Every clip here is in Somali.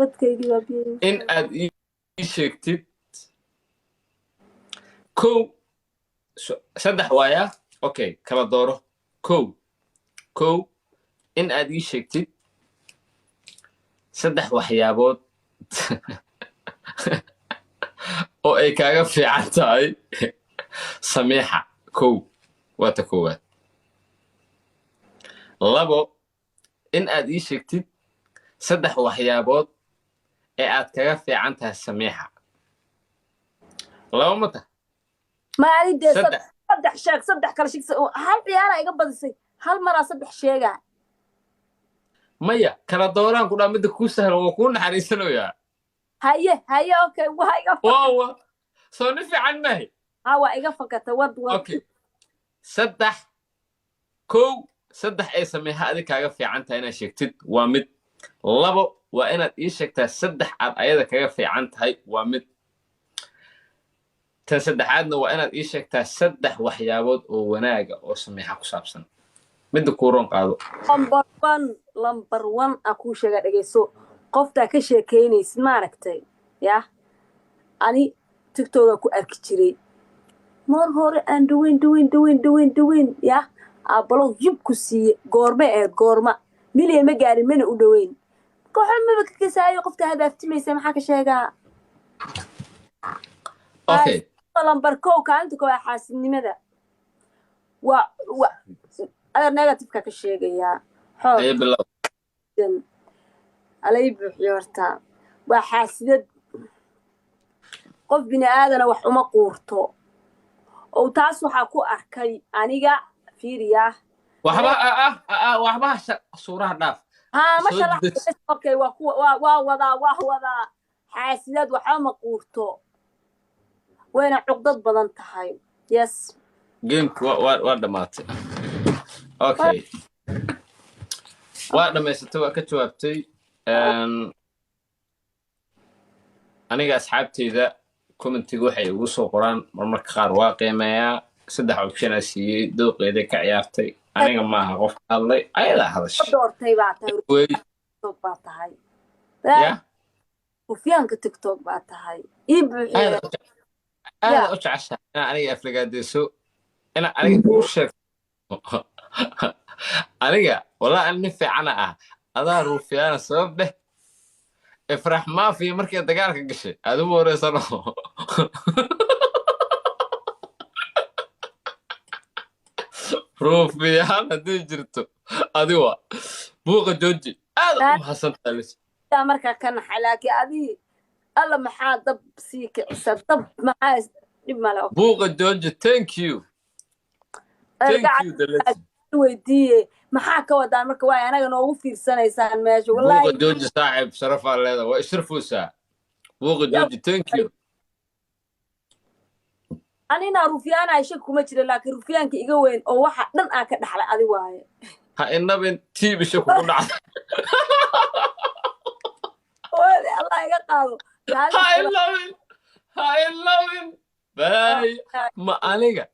badkaygii baa biyey in aad ii sheegtid kow saddex waaya okay kala dooro kow in aad ii sheegtid saddex waxyaabood oo ay kaaga fiican tahay samiixa kow waa ta koowaad labo in aad ii sheegtid saddex waxyaabood ee aad kaga fiican tahay samiixa laba mata maali dee saddex saddex sheeg saddex kala sheeg hal ciyaara iga badisay hal maraa saddex sheegaa maya kala dooraan ku dhaa midda kuu sahlan waa kuu naxariisanayaa haye okay waa iga waawa soo ni fiican maahay waa iga fakata wad okay saddex kow saddex ay samiixa adig kaaga fiican tahay inaad sheegtid waa mid labo waa inaad ii sheegtaa saddex aad ayada kaga fiican tahay waa mid tan saddexaadna waa inaad ii sheegtaa saddex waxyaabood oo wanaaga oo samiixa ku saabsan midda kuu roon qaado lambar one a kuu sheegaa dhegayso qoftaa ka sheekaynaysid maaragtay yah ani tiktoka ku arki jiray mar hore aan dhaweyn yah aabalow yib ku siiye goorma ahayd goorma milyan ma gaarin mana u dhaweyn koxo maba ka kasaayo qofta hadaaftimaysa maxaa ka sheegaa okay lambar kow kaalinta koo xaasidnimada waa adeer negatifeka ka sheegayaa ayo bilow alay buuxiyo horta waa xaasidad qof bini aadana wax uma quurto oo taas waxaa ku arkay aniga fiiriya waxba suuraha dhaaf okay waa wadaa xaasidad waxba ma quurto wayna cuqdad badan tahay yes geemku waa dhammaatay okay waa dhammaysatay waa ka jawaabtay aniga asxaabteyda commentiga waxay igu soo qoraan marmarka qaar waa qiimeeyaa saddex option aa siiyey dooqeeday ka ciyaartay aniga maaha qof ka hadlay ayadaa hadashay doortay baa tahay ya rufiyaanka tiktok baa tahay ii buuxiye aada u jeceshahay inaa aniga aflagaadeyso inaa aniga kuu sheegto aniga walaa an nin fiicana ah adaa ruufiyaana sabab dheh ifrax maafiya markay dagaalka gashay aad ugu horeysano ruufiyaan haddii jirto adiwa buuqa jooji aad u mahadsantahay markaa ka naxay laakiin adii alla maxaa dab sii kicisa dab maxaa dhib male buuqa jooji thank you weydiiye maxaa ka wadaan marka waay anaga noogu fiirsanaysaan meesha buuqa jooji saaxiib sharafaa leeda waa isharfoosaa buuqa jooji thank you anina rufiyaana shak kuma jira laakiin rufiyaanka iga weyn oo waxa dhan aan ka dhaxlay adi waaye ha inabin tiibisha kugu dhacday allah iga qaado ha inabin bay ma aniga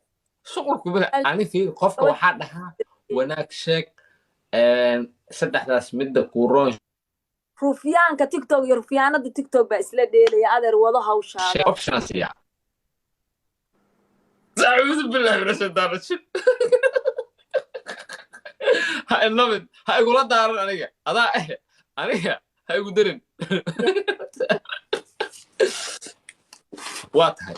shuqulku bada ani fiir qofka waxaa dhahaa wanaag sheeg saddexdaas midda kuu roon rufiyaanka tiktok iyo rufiyaanada tiktok baa isla dheelaya adeer wado hawshaada options ya أعوذ بالله من الشيطان الرجيم هاي النبض هاي يقول دار أنيقة هذا أنيقة هاي يقول درن وات هاي